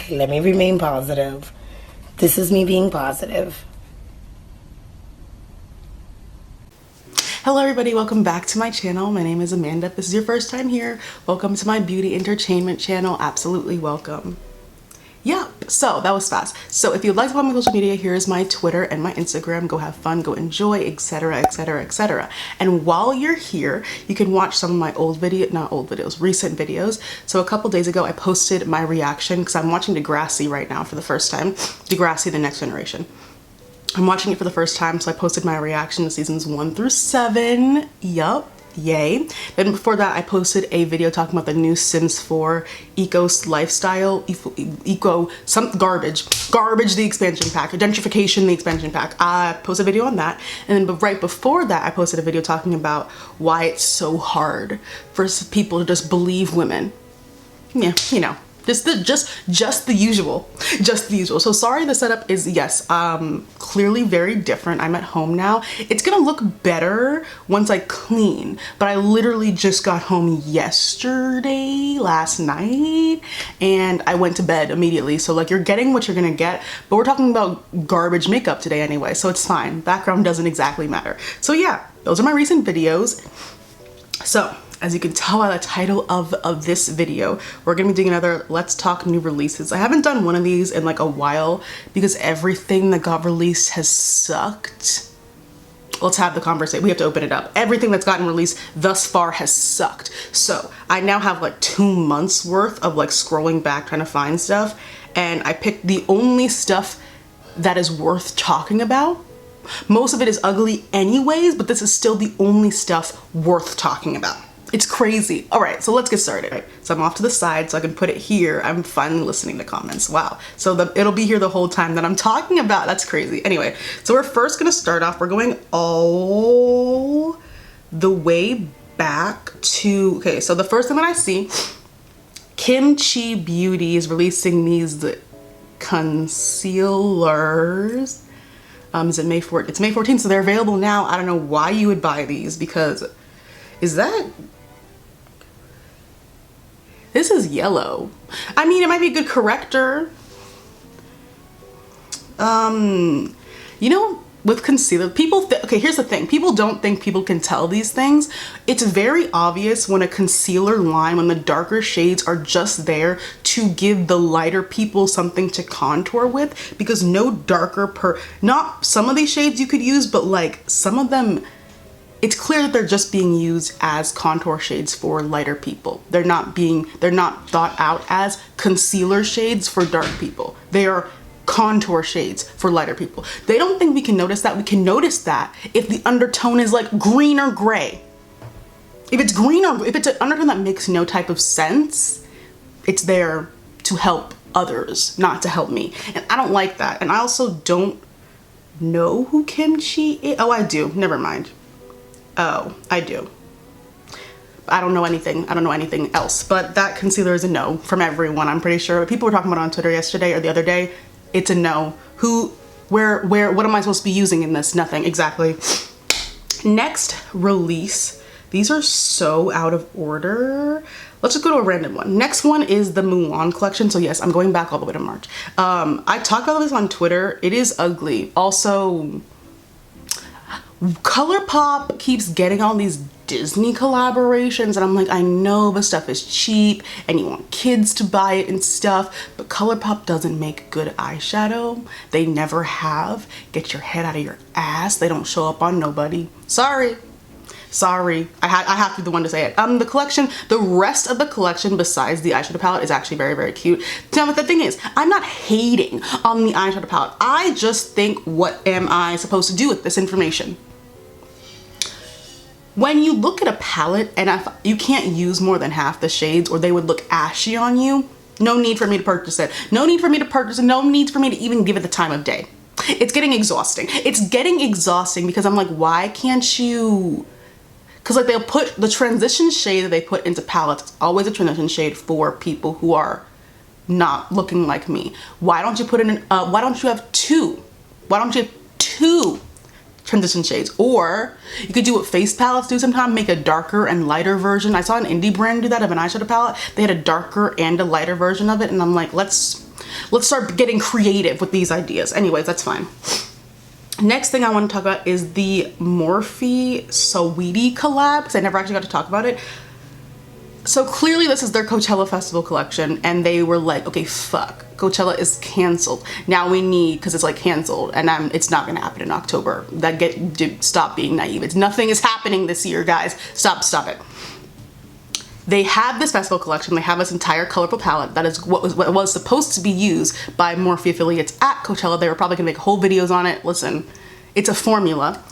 Okay, let me remain positive. This is me being positive. Hello everybody, welcome back to my channel. My name is Amanda. If this is your first time here, welcome to my beauty entertainment channel. Absolutely welcome. Yep, so that was fast. So if you'd like to follow my social media, here's my Twitter and my Instagram. Go have fun, go enjoy, etc, etc, etc. And while you're here, you can watch some of my recent videos. So a couple days ago, I posted my reaction because I'm watching Degrassi right now for the first time. Degrassi, The Next Generation. I'm watching it for the first time, so I posted my reaction to seasons 1 through 7. Yup. Yay. Then before that, I posted a video talking about the new Sims 4 eco lifestyle, some garbage the expansion pack, gentrification the expansion pack. I posted a video on that, and then right before that, I posted a video talking about why it's so hard for people to just believe women. Yeah, you know. Just the usual. So sorry, the setup is, yes, clearly very different. I'm at home now. It's gonna look better once I clean, but I literally just got home last night, and I went to bed immediately. So like, you're getting what you're gonna get, but we're talking about garbage makeup today anyway, so it's fine. Background doesn't exactly matter. So yeah, those are my recent videos. So as you can tell by the title of this video, we're gonna be doing another Let's Talk New Releases. I haven't done one of these in like a while because everything that got released has sucked. Let's have the conversation. We have to open it up. Everything that's gotten released thus far has sucked. So I now have like 2 months worth of like scrolling back trying to find stuff, and I picked the only stuff that is worth talking about. Most of it is ugly anyways, but this is still the only stuff worth talking about. It's crazy. All right, so let's get started. Right, so I'm off to the side so I can put it here. I'm finally listening to comments. Wow. So it'll be here the whole time that I'm talking about. That's crazy. Anyway, so we're first gonna start off. We're going all the way back to, okay, so the first thing that I see, Kimchi Beauty is releasing these concealers. Is it May 14th? It's May 14th, so they're available now. I don't know why you would buy these, because this is yellow. I mean, it might be a good corrector. You know, with concealer, people, okay, here's the thing. People don't think people can tell these things. It's very obvious when a concealer line, when the darker shades are just there to give the lighter people something to contour with, because no darker not some of these shades you could use, but like some of them, it's clear that they're just being used as contour shades for lighter people. They're not thought out as concealer shades for dark people. They are contour shades for lighter people. They don't think we can notice that. We can notice that if the undertone is like green or gray. If it's green, or if it's an undertone that makes no type of sense, it's there to help others, not to help me. And I don't like that. And I also don't know who Kimchi is. Oh, I do. Never mind. Oh, I do. I don't know anything. I don't know anything else. But that concealer is a no from everyone, I'm pretty sure. People were talking about it on Twitter yesterday or the other day. It's a no. Where, what am I supposed to be using in this? Nothing, exactly. Next release. These are so out of order. Let's just go to a random one. Next one is the Mulan collection. So yes, I'm going back all the way to March. I talked about this on Twitter. It is ugly. Also, ColourPop keeps getting all these Disney collaborations, and I'm like, I know the stuff is cheap and you want kids to buy it and stuff, but ColourPop doesn't make good eyeshadow. They never have. Get your head out of your ass. They don't show up on nobody. Sorry. I have to be the one to say it. The collection, the rest of the collection besides the eyeshadow palette is actually very, very cute. Now, but the thing is, I'm not hating on the eyeshadow palette. I just think, what am I supposed to do with this information? When you look at a palette and if you can't use more than half the shades or they would look ashy on you, no need for me to purchase it. No need for me to purchase it. No need for me to even give it the time of day. It's getting exhausting. It's getting exhausting because I'm like, why can't you? Because like, they'll put the transition shade that they put into palettes. It's always a transition shade for people who are not looking like me. Why don't you put in, why don't you have two? Why don't you have two transition shades? Or you could do what face palettes do sometimes, make a darker and lighter version. I saw an indie brand do that of an eyeshadow palette. They had a darker and a lighter version of it, and I'm like, let's Let's start getting creative with these ideas. Anyways, that's fine. Next thing I want to talk about is the Morphe Sweetie collab, because I never actually got to talk about it. So clearly this is their Coachella Festival collection, and they were like, okay, fuck, Coachella is canceled. Now we need, because it's like canceled, and it's not gonna happen in October. Stop being naive. Nothing is happening this year, guys. Stop it. They have this festival collection. They have this entire ColourPop palette. That is what was supposed to be used by Morphe affiliates at Coachella. They were probably gonna make whole videos on it. Listen, it's a formula.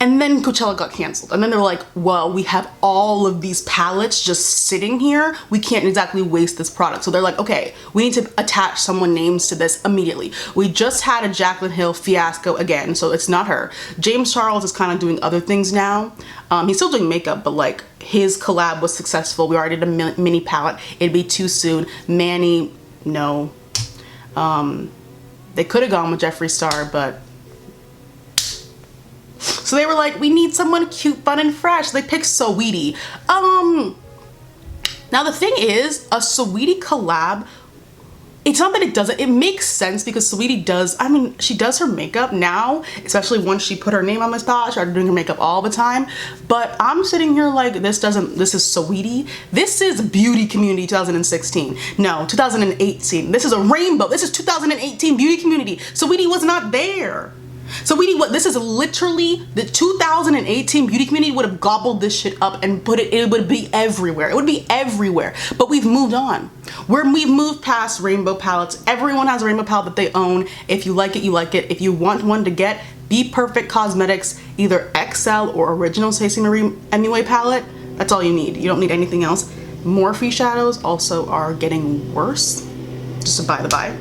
And then Coachella got canceled. And then they were like, well, we have all of these palettes just sitting here. We can't exactly waste this product. So they're like, okay, we need to attach someone names to this immediately. We just had a Jaclyn Hill fiasco again, so it's not her. James Charles is kind of doing other things now. He's still doing makeup, but like his collab was successful. We already did a mini palette. It'd be too soon. Manny, no. They could have gone with Jeffree Star, but so they were like, we need someone cute, fun, and fresh. They picked Sweetie. Now the thing is, a Sweetie collab, it's not that it doesn't, it makes sense because Sweetie does, I mean, she does her makeup now, especially once she put her name on this palette. She started doing her makeup all the time. But I'm sitting here like, this is Sweetie. This is Beauty Community 2016. No, 2018. This is a rainbow. This is 2018 Beauty Community. Sweetie was not there. So this is literally the 2018 Beauty Community would have gobbled this shit up and put it would be everywhere. It would be everywhere. But we've moved on. We've moved past rainbow palettes. Everyone has a rainbow palette that they own. If you like it, you like it. If you want one to get, Be Perfect Cosmetics, either XL or Original Stacey Marie MUA palette. That's all you need. You don't need anything else. Morphe shadows also are getting worse. Just a by the by.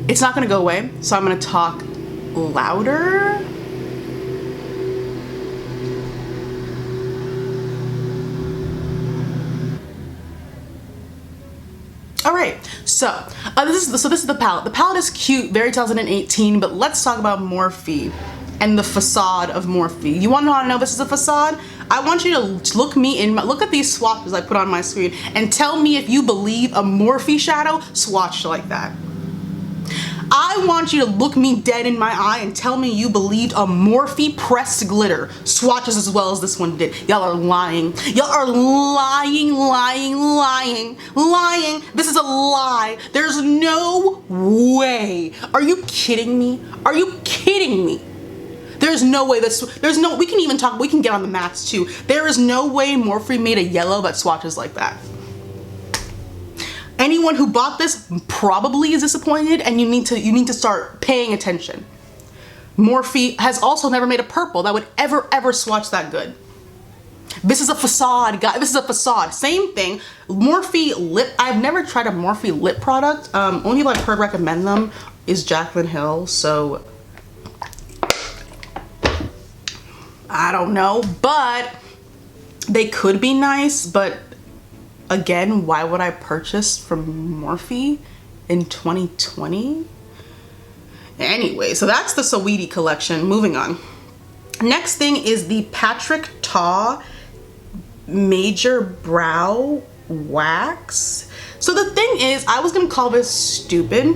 It's not gonna go away, so I'm gonna talk louder. All right, so this is the palette. The palette is cute, very 2018, but let's talk about Morphe and the facade of Morphe. You wanna know how to know this is a facade? I want you to look at these swatches I put on my screen and tell me if you believe a Morphe shadow swatched like that. I want you to look me dead in my eye and tell me you believed a Morphe pressed glitter swatches as well as this one did. Y'all are lying. Y'all are lying, lying, lying, lying. This is a lie. There's no way. Are you kidding me? Are you kidding me? There's no way we can get on the maths too. There is no way Morphe made a yellow that swatches like that. Anyone who bought this probably is disappointed, and you need to start paying attention. Morphe has also never made a purple that would ever swatch that good. This is a facade, guys. This is a facade. Same thing. Morphe lip. I've never tried a Morphe lip product. Only people I've heard recommend them is Jaclyn Hill. So I don't know, but they could be nice, but again, why would I purchase from Morphe in 2020? Anyway, so that's the Sweetie collection. Moving on. Next thing is the Patrick Ta Major Brow Wax. So the thing is, I was gonna call this stupid.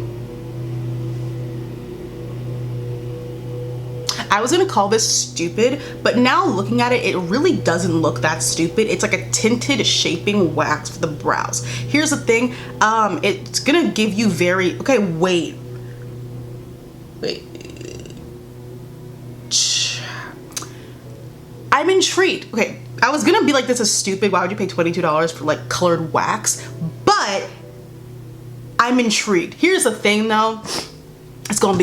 I was gonna call this stupid, but now looking at it, it really doesn't look that stupid. It's like a tinted shaping wax for the brows. Here's the thing, it's gonna give you okay, wait. I'm intrigued. Okay, I was gonna be like, this is stupid. Why would you pay $22 for like colored wax? But I'm intrigued. Here's the thing though. It's gonna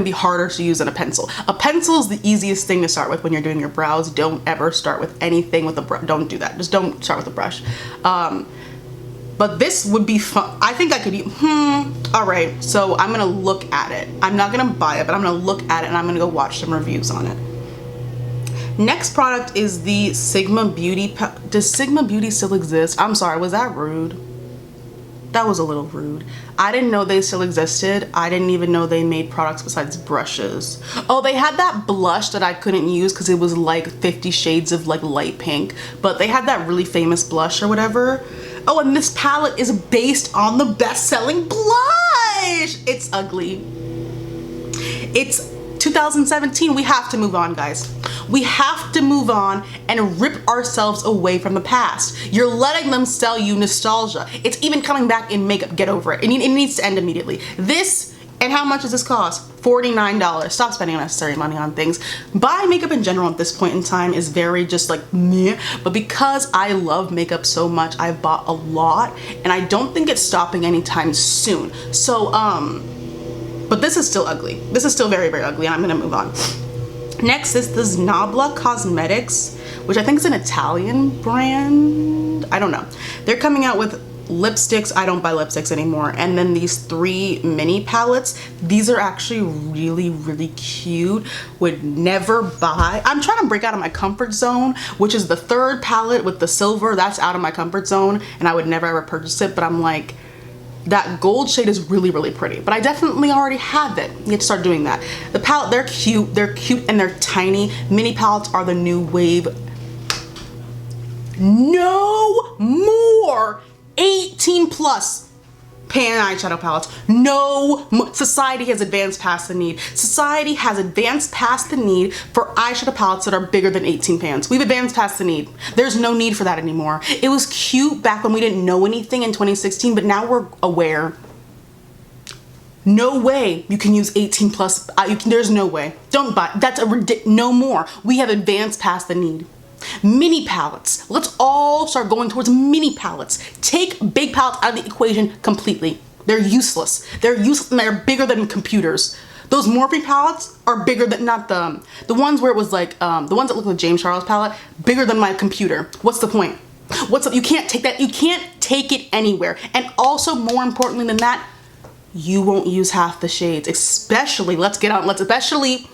be harder to use than a pencil. A pencil is the easiest thing to start with when you're doing your brows. Don't ever start with anything with a brush. Don't do that. Just don't start with a brush. But this would be fun. I think I could use, all right. So I'm gonna look at it. I'm not gonna buy it, but I'm gonna look at it and I'm gonna go watch some reviews on it. Next product is the Sigma Beauty. Does Sigma Beauty still exist? I'm sorry, was that rude? That was a little rude. I didn't know they still existed. I didn't even know they made products besides brushes. Oh, they had that blush that I couldn't use because it was like 50 shades of like light pink, but they had that really famous blush or whatever. Oh, and this palette is based on the best-selling blush. It's ugly. It's 2017. We have to move on, guys. We have to move on and rip ourselves away from the past. You're letting them sell you nostalgia. It's even coming back in makeup. Get over it. It needs to end immediately. This, and how much does this cost? $49. Stop spending unnecessary money on things. Buying makeup in general at this point in time is very just like meh, but because I love makeup so much, I've bought a lot, and I don't think it's stopping anytime soon. So, but this is still ugly. This is still very, very ugly, and I'm gonna move on. Next is this Nabla Cosmetics, which I think is an Italian brand. I don't know. They're coming out with lipsticks. I don't buy lipsticks anymore. And then these 3 mini palettes. These are actually really, really cute. Would never buy. I'm trying to break out of my comfort zone, which is the 3rd palette with the silver. That's out of my comfort zone, and I would never ever purchase it, but I'm like, that gold shade is really, really pretty, but I definitely already have it. You have to start doing that. The palette, they're cute and they're tiny. Mini palettes are the new wave. No more 18 plus pan eyeshadow palettes. No more. Society has advanced past the need. Society has advanced past the need for eyeshadow palettes that are bigger than 18 pans. We've advanced past the need. There's no need for that anymore. It was cute back when we didn't know anything in 2016, but now we're aware. No way you can use 18 plus. There's no way. Don't buy. That's no more. We have advanced past the need. Mini palettes. Let's all start going towards mini palettes. Take big palettes out of the equation completely. They're useless. They're useless and they're bigger than computers. Those Morphe palettes are bigger than, not the ones where it was like, the ones that look like the James Charles palette, bigger than my computer. What's the point? What's up? You can't take that. You can't take it anywhere. And also, more importantly than that, you won't use half the shades, especially, especially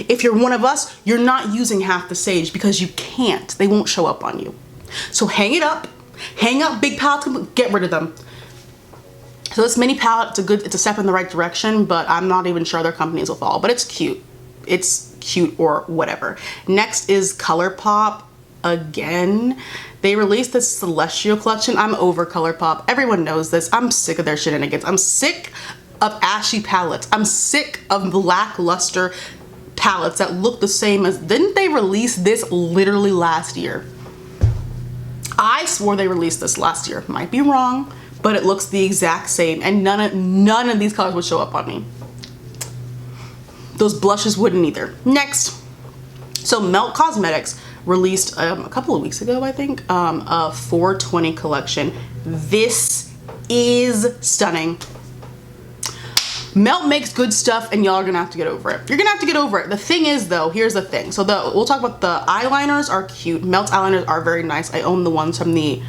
if you're one of us, you're not using half the sage because you can't. They won't show up on you. So hang it up. Hang up big palettes, get rid of them. So this mini palette, it's a step in the right direction, but I'm not even sure their companies will fall, but it's cute. It's cute or whatever. Next is ColourPop again. They released this Celestial collection. I'm over ColourPop. Everyone knows this. I'm sick of their shenanigans. I'm sick of ashy palettes. I'm sick of lackluster palettes that look the same as, didn't they release this literally last year? I swore they released this last year. Might be wrong, but it looks the exact same, and none of these colors would show up on me. Those blushes wouldn't either. Next, so Melt Cosmetics released a couple of weeks ago, I think, a 420 collection. This is stunning. Melt makes good stuff, and y'all are gonna have to get over it. You're gonna have to get over it. The thing is though, here's the thing. So we'll talk about the eyeliners are cute. Melt's eyeliners are very nice. I own the ones from the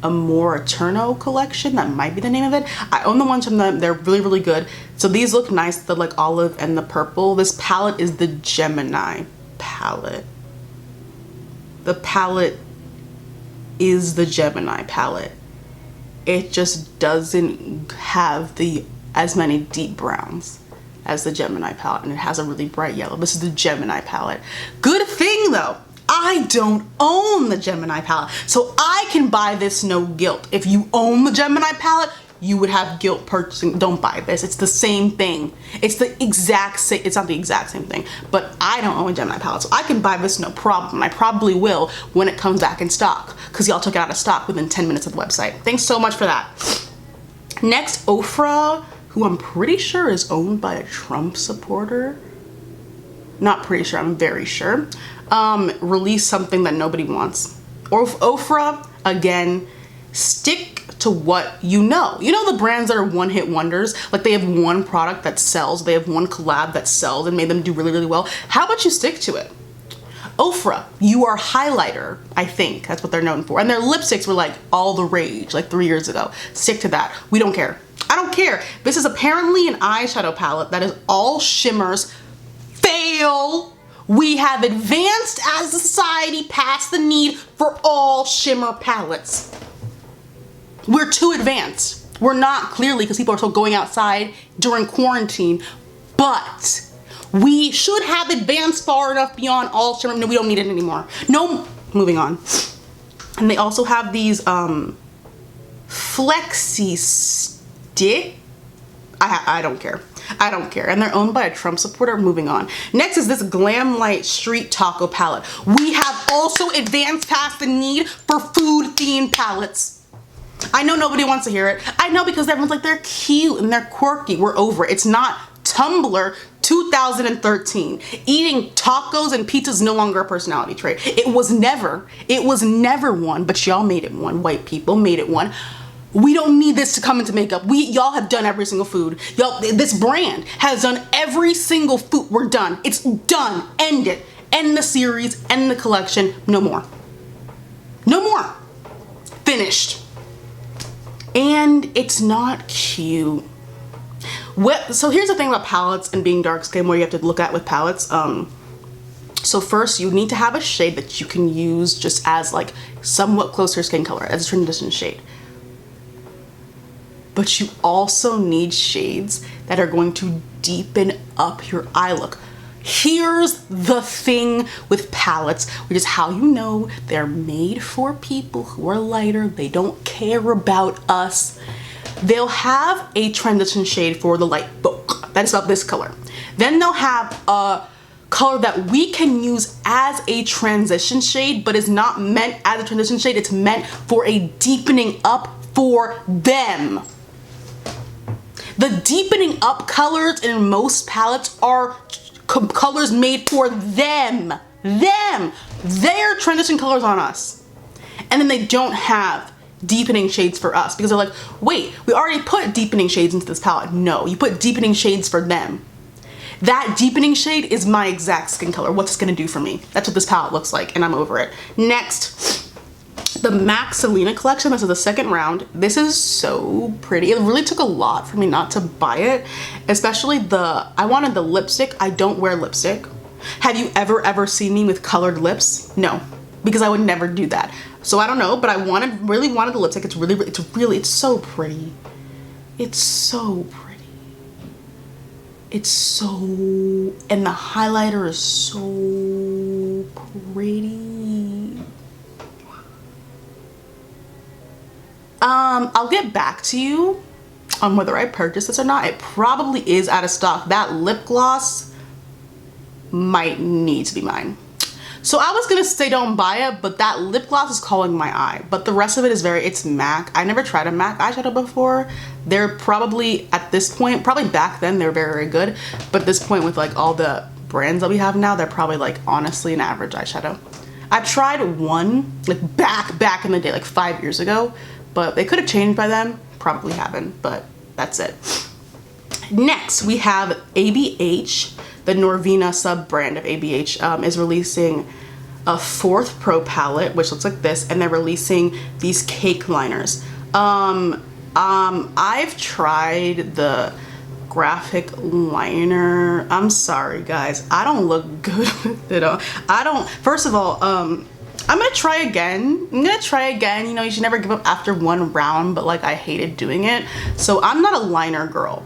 Amor Eterno collection. That might be the name of it. I own the ones from them. They're really, really good. So these look nice, the like olive and the purple. This palette is the Gemini palette. The palette is the Gemini palette. It just doesn't have as many deep browns as the Gemini palette, and it has a really bright yellow. This is the Gemini palette. Good thing though, I don't own the Gemini palette, so I can buy this no guilt. If you own the Gemini palette, you would have guilt purchasing. Don't buy this. It's the same thing. It's the exact same. It's not the exact same thing, but I don't own a Gemini palette, so I can buy this no problem. I probably will when it comes back in stock, because y'all took it out of stock within 10 minutes of the website. Thanks so much for that. Next, Ofra, who I'm pretty sure is owned by a Trump supporter. Not pretty sure, I'm very sure. Released something that nobody wants. Ofra, again, stick to what you know. You know the brands that are one-hit wonders? Like they have one product that sells, they have one collab that sells and made them do really, really well. How about you stick to it? Ofra, you are highlighter, I think. That's what they're known for. And their lipsticks were like all the rage like 3 years ago. Stick to that. We don't care. I don't care. This is apparently an eyeshadow palette that is all shimmers. Fail! We have advanced as a society past the need for all shimmer palettes. We're too advanced. We're not, clearly, because people are still going outside during quarantine, but we should have advanced far enough beyond all shimmer. No, we don't need it anymore. No, moving on. And they also have these flexi stick. I don't care. I don't care. And they're owned by a Trump supporter. Moving on. Next is this Glamlite Street Taco palette. We have also advanced past the need for food themed palettes. I know nobody wants to hear it. I know, because everyone's like, they're cute and they're quirky. We're over it. It's not Tumblr 2013. Eating tacos and pizza is no longer a personality trait. It was never one, but y'all made it one. White people made it one. We don't need this to come into makeup. Y'all have done every single food. Y'all, this brand has done every single food. We're done. It's done. End it. End the series. End the collection. No more. No more. Finished. And it's not cute. So here's the thing about palettes and being dark skin, where you have to look at with palettes. So first, you need to have a shade that you can use just as like somewhat closer skin color, as a transition shade. But you also need shades that are going to deepen up your eye look. Here's the thing with palettes, which is how you know they're made for people who are lighter. They don't care about us. They'll have a transition shade for the light book. That is about this color. Then they'll have a color that we can use as a transition shade, but is not meant as a transition shade. It's meant for a deepening up for them. The deepening up colors in most palettes are colors made for them. They're transition colors on us. And then they don't have deepening shades for us, because they're like, wait, we already put deepening shades into this palette. No, you put deepening shades for them. That deepening shade is my exact skin color. What's it gonna do for me? That's what this palette looks like, and I'm over it. Next, the MAC Selena collection. This is the second round. This is so pretty. It really took a lot for me not to buy it, especially I wanted the lipstick. I don't wear lipstick. Have you ever seen me with colored lips? No, because I would never do that. So I don't know, but I really wanted the lipstick. It's so pretty. It's so pretty. It's so, and the highlighter is so pretty. I'll get back to you on whether I purchased this or not. It probably is out of stock. That lip gloss might need to be mine. So I was gonna say don't buy it, but that lip gloss is calling my eye. But the rest of it is it's MAC. I never tried a MAC eyeshadow before. They're probably, at this point, probably back then they're very, very good. But at this point, with like all the brands that we have now, they're probably like honestly an average eyeshadow. I tried one like back in the day, like 5 years ago, but they could have changed by then. Probably haven't, but that's it. Next, we have ABH. The Norvina sub brand of ABH is releasing a 4th Pro palette, which looks like this, and they're releasing these cake liners. I've tried the graphic liner. I'm sorry guys, I don't look good with it. First of all, I'm gonna try again. You know, you should never give up after one round, but like I hated doing it. So I'm not a liner girl.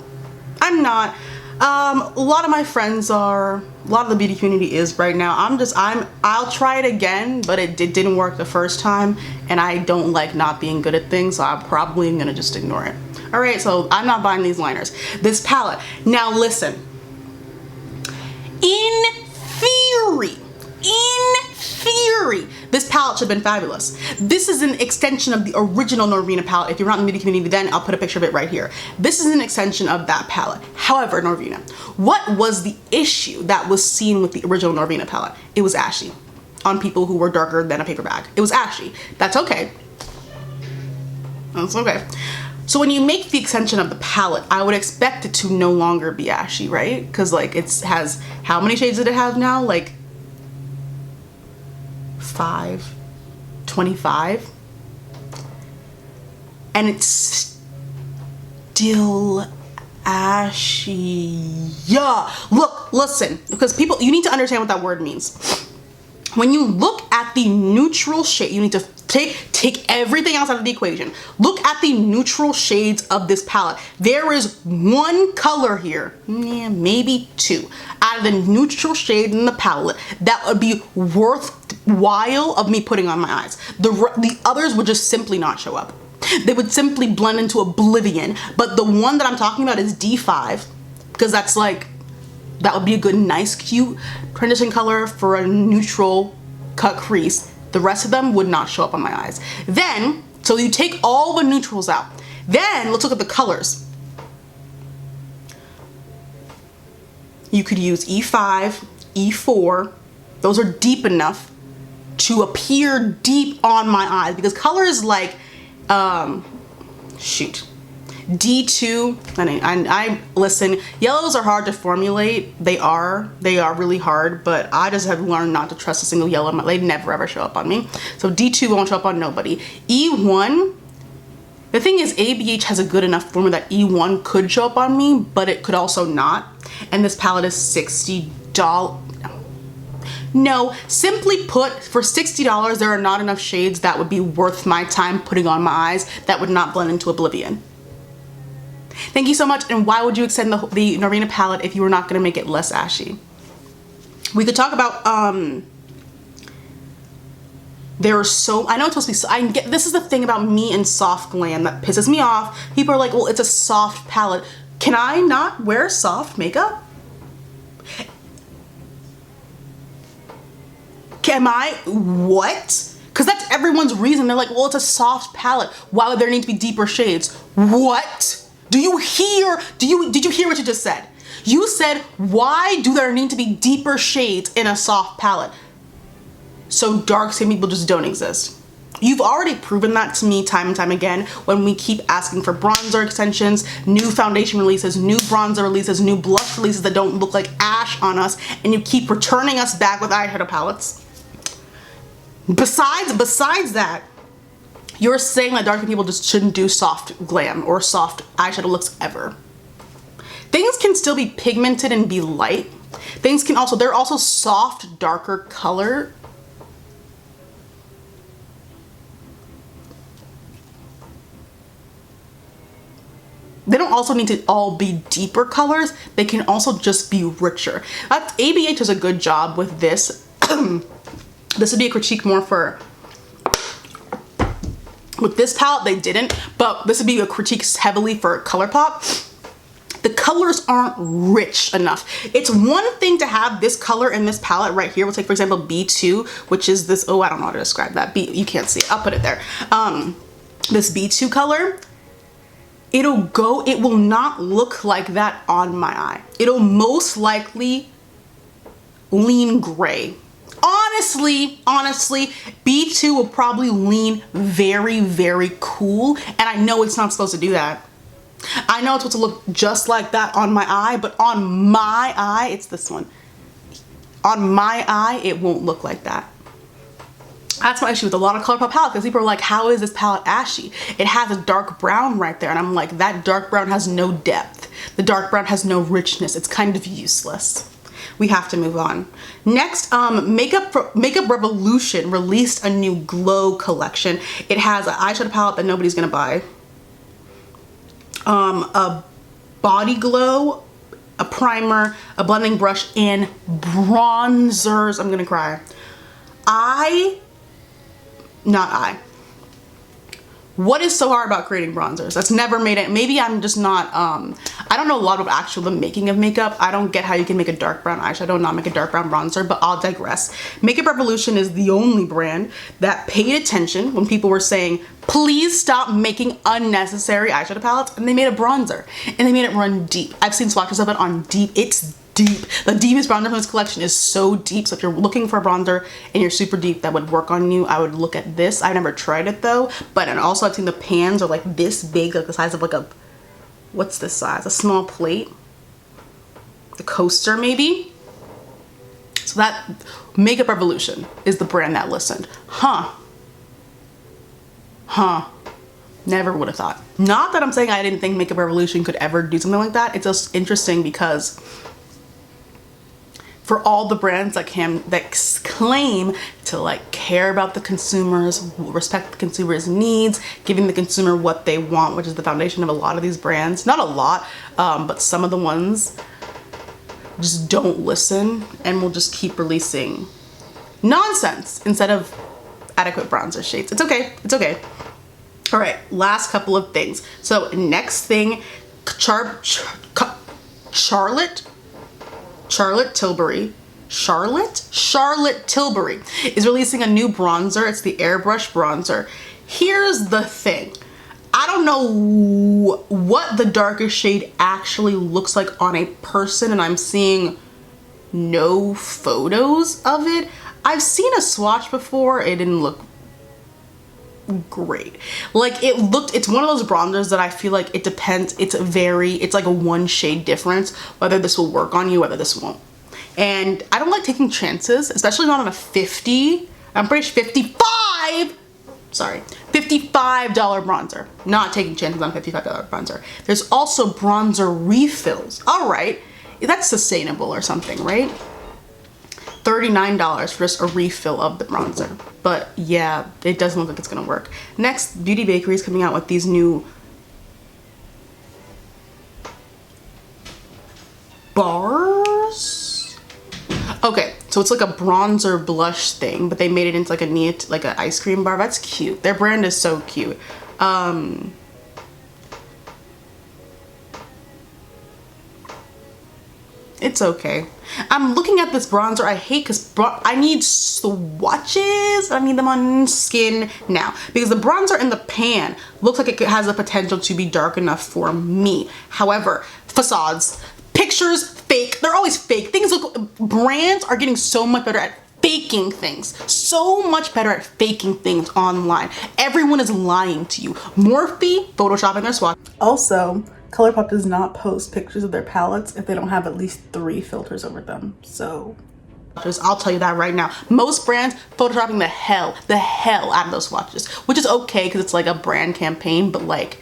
I'm not. A lot of my friends are, a lot of the beauty community is right now. I'll try it again, but it didn't work the first time, and I don't like not being good at things, so I'm probably gonna just ignore it. All right, so I'm not buying these liners. This palette, now listen, in theory, this palette should have been fabulous. This is an extension of the original Norvina palette. If you're not in the beauty community, then I'll put a picture of it right here. This is an extension of that palette. However, Norvina, what was the issue that was seen with the original Norvina palette? It was ashy on people who were darker than a paper bag. It was ashy. That's okay. That's okay. So when you make the extension of the palette, I would expect it to no longer be ashy, right? Because like it has, how many shades did it have now? Like 25, and it's still ashy. Yeah, look, listen, because people, you need to understand what that word means. When you look at the neutral shade, you need to take take everything else out of the equation. Look at the neutral shades of this palette. There is one color here, maybe two, out of the neutral shade in the palette that would be worthwhile of me putting on my eyes. The others would just simply not show up. They would simply blend into oblivion. But the one that I'm talking about is D5, because that's like, that would be a good, nice, cute transition color for a neutral cut crease. The rest of them would not show up on my eyes. Then, so you take all the neutrals out. Then let's look at the colors. You could use E5, E4. Those are deep enough to appear deep on my eyes, because colors like, shoot, D2, I listen, yellows are hard to formulate. They are really hard, but I just have learned not to trust a single yellow. They never ever show up on me. So D2 won't show up on nobody. E1, the thing is, ABH has a good enough formula that E1 could show up on me, but it could also not. And this palette is $60. No, simply put, for $60, there are not enough shades that would be worth my time putting on my eyes that would not blend into oblivion. Thank you so much. And why would you extend the Norvina palette if you were not going to make it less ashy? We could talk about, there are so, I know it's supposed to be, this is the thing about me and soft glam that pisses me off. People are like, well, it's a soft palette. Can I not wear soft makeup? Am I, what? Because that's everyone's reason. They're like, well, it's a soft palette. Why would there need to be deeper shades? What? Did you hear what you just said? You said, why do there need to be deeper shades in a soft palette? So dark skin people just don't exist. You've already proven that to me time and time again when we keep asking for bronzer extensions, new foundation releases, new bronzer releases, new blush releases that don't look like ash on us, and you keep returning us back with eyeshadow palettes. Besides that, you're saying that dark skin people just shouldn't do soft glam or soft eyeshadow looks ever. Things can still be pigmented and be light. Things can also, they're also soft, darker color. They don't also need to all be deeper colors. They can also just be richer. ABH does a good job with this. This would be a critique more for, with this palette they didn't, but this would be a critique heavily for ColourPop. The colors aren't rich enough. It's one thing to have this color in this palette right here. We'll take, for example, B2, which is this, oh, I don't know how to describe that. You can't see it, I'll put it there. This B2 color, it will not look like that on my eye. It'll most likely lean gray. Honestly, B2 will probably lean very, very cool, and I know it's not supposed to do that. I know it's supposed to look just like that on my eye, but on my eye, it's this one. On my eye, it won't look like that. That's my issue with a lot of ColourPop palettes, because people are like, how is this palette ashy? It has a dark brown right there, and I'm like, that dark brown has no depth. The dark brown has no richness. It's kind of useless. We have to move on. Next, Makeup Revolution released a new glow collection. It has an eyeshadow palette that nobody's gonna buy, a body glow, a primer, a blending brush, and bronzers. I'm gonna cry. What is so hard about creating bronzers? That's never made it. Maybe I'm just not, I don't know a lot about actual the making of makeup. I don't get how you can make a dark brown eyeshadow and not make a dark brown bronzer, but I'll digress. Makeup Revolution is the only brand that paid attention when people were saying, please stop making unnecessary eyeshadow palettes, and they made a bronzer, and they made it run deep. I've seen swatches of it on deep. It's deep. The deepest bronzer from this collection is so deep, so if you're looking for a bronzer and you're super deep that would work on you, I would look at this. I've never tried it though, but and also I've seen the pans are like this big, like the size of like a, what's this size? A small plate? The coaster maybe? So that Makeup Revolution is the brand that listened. Never would have thought. Not that I'm saying I didn't think Makeup Revolution could ever do something like that. It's just interesting because for all the brands that claim to like care about the consumers, respect the consumer's needs, giving the consumer what they want, which is the foundation of a lot of these brands. Not a lot, but some of the ones just don't listen and will just keep releasing nonsense instead of adequate bronzer shades. It's okay, it's okay. All right, last couple of things. So next thing, Charlotte Tilbury is releasing a new bronzer. It's the airbrush bronzer. Here's the thing. I don't know what the darkest shade actually looks like on a person, and I'm seeing no photos of it. I've seen a swatch before. It didn't look great. Like it's one of those bronzers that I feel like it depends. It's like a one shade difference whether this will work on you, whether this won't. And I don't like taking chances, especially not on a 50. I'm pretty sure $55 bronzer. Not taking chances on a $55 bronzer. There's also bronzer refills. All right, that's sustainable or something, right? $39 for just a refill of the bronzer. But yeah, it doesn't look like it's gonna work. Next, Beauty Bakerie is coming out with these new bars. Okay, so it's like a bronzer blush thing, but they made it into like an ice cream bar. That's cute. Their brand is so cute. It's okay. I'm looking at this bronzer. I hate because I need swatches. I need them on skin now because the bronzer in the pan looks like it has the potential to be dark enough for me. However, facades, pictures, fake. They're always fake. Things look, brands are getting so much better at faking things. So much better at faking things online. Everyone is lying to you. Morphe photoshopping their swatch. Also, ColourPop does not post pictures of their palettes if they don't have at least 3 filters over them. So I'll tell you that right now. Most brands photoshopping the hell out of those swatches, which is okay because it's like a brand campaign, but like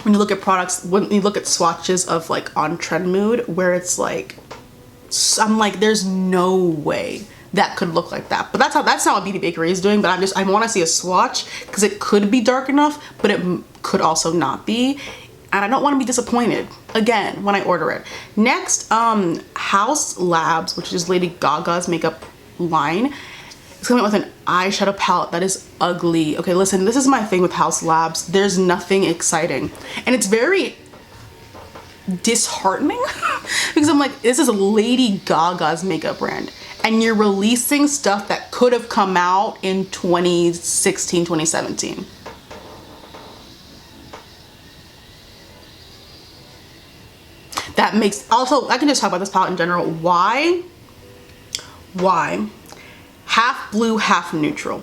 when you look at products, when you look at swatches of like on Trend Mood where it's like, I'm like, there's no way that could look like that. But that's not what Beauty Bakerie is doing. But I want to see a swatch because it could be dark enough, but it could also not be. And I don't want to be disappointed again when I order it. Next, Haus Labs, which is Lady Gaga's makeup line, is coming out with an eyeshadow palette that is ugly. Okay, listen, this is my thing with Haus Labs. There's nothing exciting. And it's very disheartening because I'm like, this is Lady Gaga's makeup brand. And you're releasing stuff that could have come out in 2016, 2017. That makes, also, I can just talk about this palette in general. Why? Half blue, half neutral.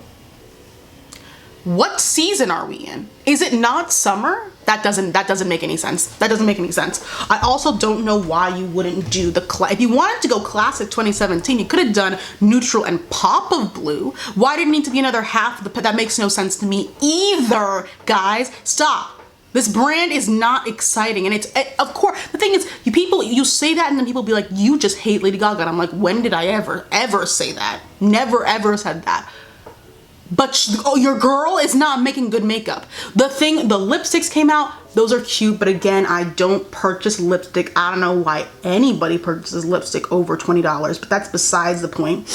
What season are we in? Is it not summer? That doesn't make any sense. That doesn't make any sense. I also don't know why you wouldn't do if you wanted to go classic 2017, you could have done neutral and pop of blue. Why did it need to be another half? That makes no sense to me either, guys. Stop. This brand is not exciting, and it's, of course, the thing is, you say that and then people be like, you just hate Lady Gaga, and I'm like, when did I ever say that? Never ever said that. But your girl is not making good makeup. The lipsticks came out, those are cute, but again, I don't purchase lipstick. I don't know why anybody purchases lipstick over $20, but that's besides the point.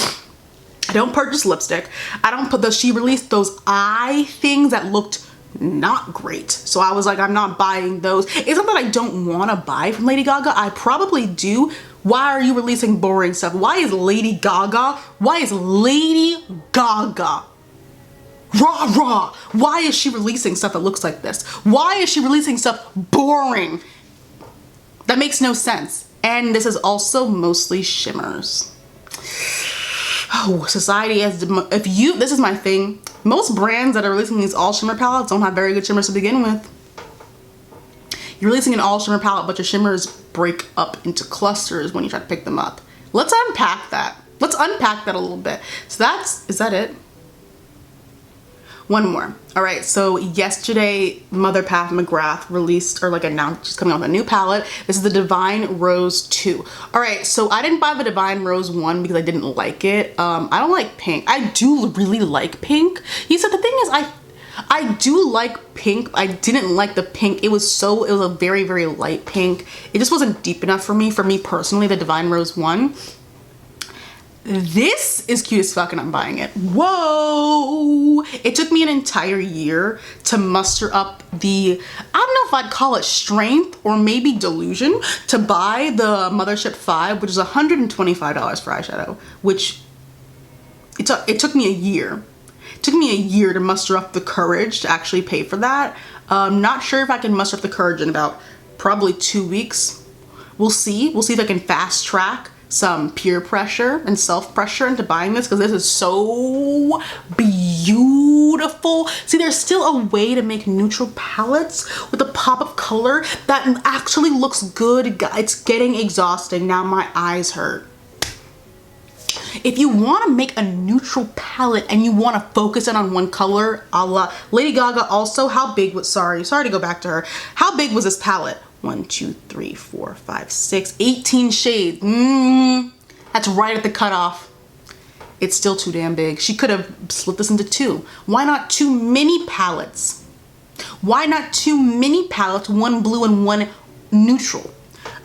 I don't purchase lipstick. I don't put she released those eye things that looked not great, so I was like, I'm not buying those. It's not that I don't want to buy from Lady Gaga. I probably do. Why are you releasing boring stuff? Why is Lady Gaga rah? Why is she releasing stuff that looks like this? Why is she releasing stuff boring? That makes no sense. And this is also mostly shimmers. Oh, society has, this is my thing. Most brands that are releasing these all shimmer palettes don't have very good shimmers to begin with. You're releasing an all shimmer palette, but your shimmers break up into clusters when you try to pick them up. Let's unpack that. Let's unpack that a little bit. So is that it? One more. All right, so yesterday Motherpath McGrath released, or like announced, she's coming out with a new palette. This is the Divine Rose 2. All right, so I didn't buy the Divine Rose 1 because I didn't like it. I don't like pink. I do really like pink. He said the thing is I do like pink. I didn't like the pink. It was a very, very light pink. It just wasn't deep enough for me personally, the Divine Rose 1. This is cute as fuck and I'm buying it. Whoa! It took me an entire year to muster up the, I don't know if I'd call it strength or maybe delusion, to buy the Mothership 5, which is $125 for eyeshadow, which it took me a year. It took me a year to muster up the courage to actually pay for that. Not sure if I can muster up the courage in about probably 2 weeks. We'll see. We'll see if I can fast track some peer pressure and self-pressure into buying this, because this is so beautiful. See, there's still a way to make neutral palettes with a pop of color that actually looks good. It's getting exhausting. Now my eyes hurt. If you want to make a neutral palette and you want to focus in on one color, a la Lady Gaga also, how big was, sorry to go back to her. How big was this palette? 1, 2, 3, 4, 5, 6, 18 shades. That's right at the cutoff. It's still too damn big. She could have split this into 2. Why not 2 mini palettes? Why not 2 mini palettes, one blue and one neutral?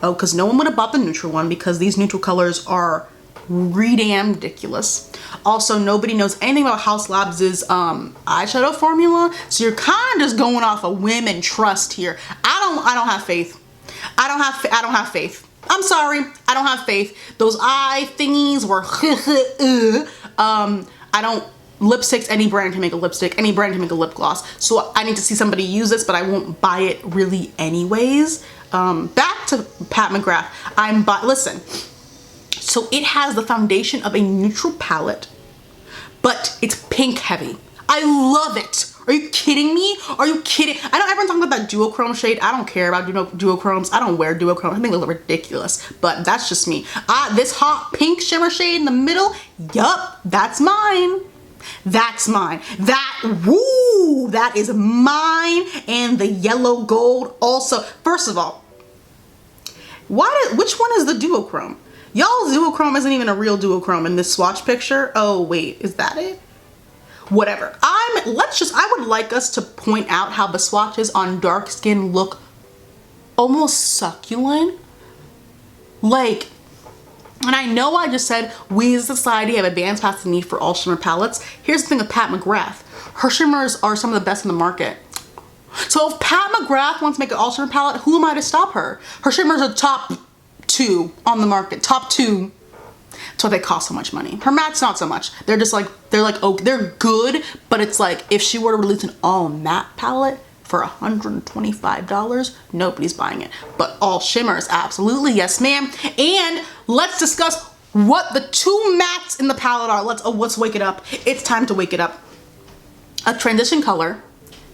Oh, because no one would have bought the neutral one because these neutral colors are damn ridiculous. Also, nobody knows anything about Haus Labs' eyeshadow formula, so you're kind of just going off a whim and trust here. I don't have faith. I don't have faith. I'm sorry, I don't have faith. Those eye thingies were I don't, lipsticks, any brand can make a lipstick, any brand can make a lip gloss. So I need to see somebody use this, but I won't buy it really anyways. Back to Pat McGrath. Listen. So it has the foundation of a neutral palette, but it's pink heavy. I love it. Are you kidding me? Are you kidding? I know everyone's talking about that duochrome shade. I don't care about duochromes. I don't wear duochrome. I think they look ridiculous, but that's just me. This hot pink shimmer shade in the middle, yup, that's mine. That's mine. That is mine. And the yellow gold also. First of all, which one is the duochrome? Y'all's duochrome isn't even a real duochrome in this swatch picture. Oh wait, is that it? Whatever. I would like us to point out how the swatches on dark skin look almost succulent. Like, and I know I just said we as a society have advanced past the need for all shimmer palettes. Here's the thing with Pat McGrath. Her shimmers are some of the best in the market. So if Pat McGrath wants to make an all shimmer palette, who am I to stop her? Her shimmers are top 2 on the market, top 2. That's why they cost so much money. Her mattes not so much. They're good, but it's like if she were to release an all matte palette for $125, nobody's buying it. But all shimmers, absolutely, yes ma'am. And let's discuss what the 2 mattes in the palette are. Let's wake it up. It's time to wake it up. A transition color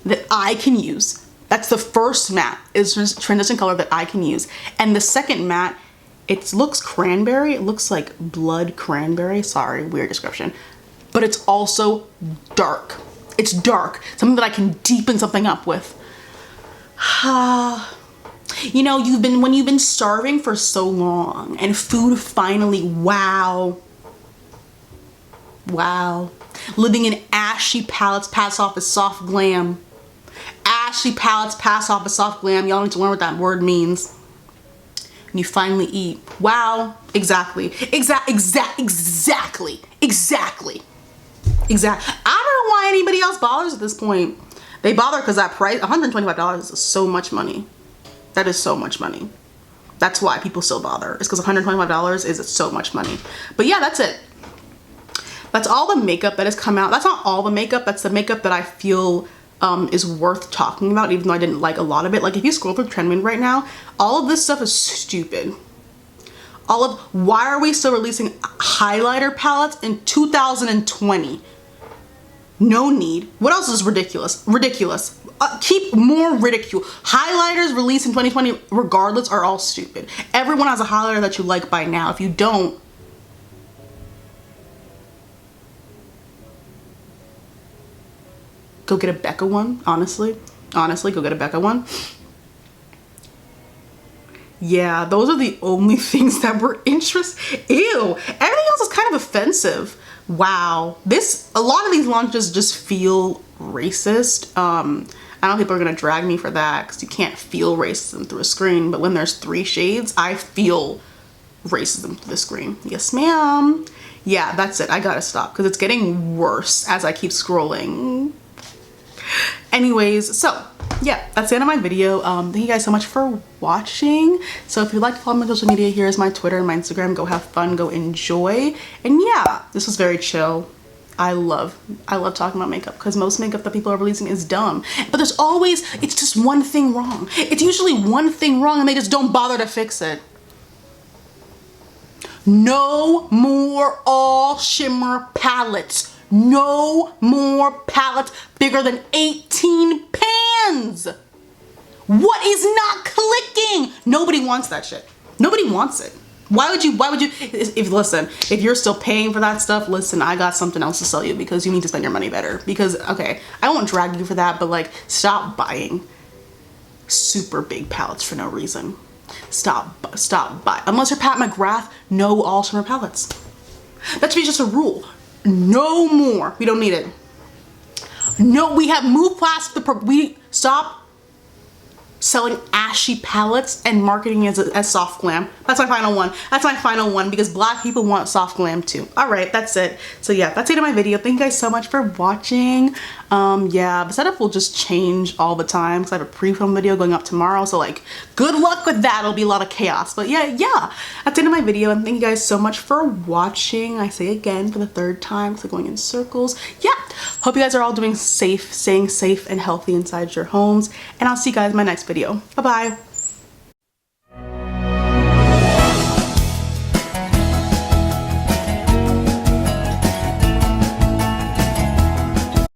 that I can use. That's the first matte, is transition color that I can use. And the second matte, it looks cranberry. It looks like blood cranberry. Sorry, weird description. But it's also dark. It's dark. Something that I can deepen something up with. You know, when you've been starving for so long and food finally, wow. Living in ashy palettes pass off as soft glam. Ashy palettes pass off as soft glam. Y'all need to learn what that word means. And you finally eat. Wow. Exactly. Exactly. I don't know why anybody else bothers at this point. They bother because that price, $125 is so much money. That is so much money. That's why people still bother. It's because $125 is so much money. But yeah, that's it. That's all the makeup that has come out. That's not all the makeup. That's the makeup that I feel is worth talking about, even though I didn't like a lot of it. Like if you scroll through Trendwind right now, all of this stuff is stupid. Why are we still releasing highlighter palettes in 2020? No need. What else is ridiculous? Keep more ridicule. Highlighters released in 2020 regardless are all stupid. Everyone has a highlighter that you like by now. If you don't, go get a Becca one, honestly. Honestly, go get a Becca one. Yeah, those are the only things that were interesting. Ew, everything else is kind of offensive. Wow, a lot of these launches just feel racist. I know people are gonna drag me for that because you can't feel racism through a screen, but when there's 3 shades, I feel racism through the screen. Yes, ma'am. Yeah, that's it. I gotta stop because it's getting worse as I keep scrolling. Anyways, so yeah, that's the end of my video. Thank you guys so much for watching. So if you'd like to follow me on social media, here's my Twitter and my Instagram. Go have fun, go enjoy. And yeah, this was very chill. I love talking about makeup because most makeup that people are releasing is dumb. But there's always, it's just one thing wrong. It's usually one thing wrong and they just don't bother to fix it. No more all shimmer palettes. No more palettes bigger than 18 pans. What is not clicking? Nobody wants that shit. Nobody wants it. Why would you, listen, if you're still paying for that stuff, listen, I got something else to sell you because you need to spend your money better. Because, okay, I won't drag you for that, but like, stop buying super big palettes for no reason. Stop buying. Unless you're Pat McGrath, no all shimmer palettes. That should be just a rule. No more. We don't need it. No, we have moved past we stop selling ashy palettes and marketing as soft glam. That's my final one. That's my final one because black people want soft glam too. All right, that's it. So yeah, that's it in my video. Thank you guys so much for watching. Yeah, the setup will just change all the time because I have a pre-film video going up tomorrow. So like, good luck with that. It'll be a lot of chaos. But yeah, that's the end of my video. And thank you guys so much for watching. I say again for the 3rd time because I'm going in circles. Yeah, hope you guys are all doing safe, staying safe and healthy inside your homes. And I'll see you guys in my next video. Bye-bye.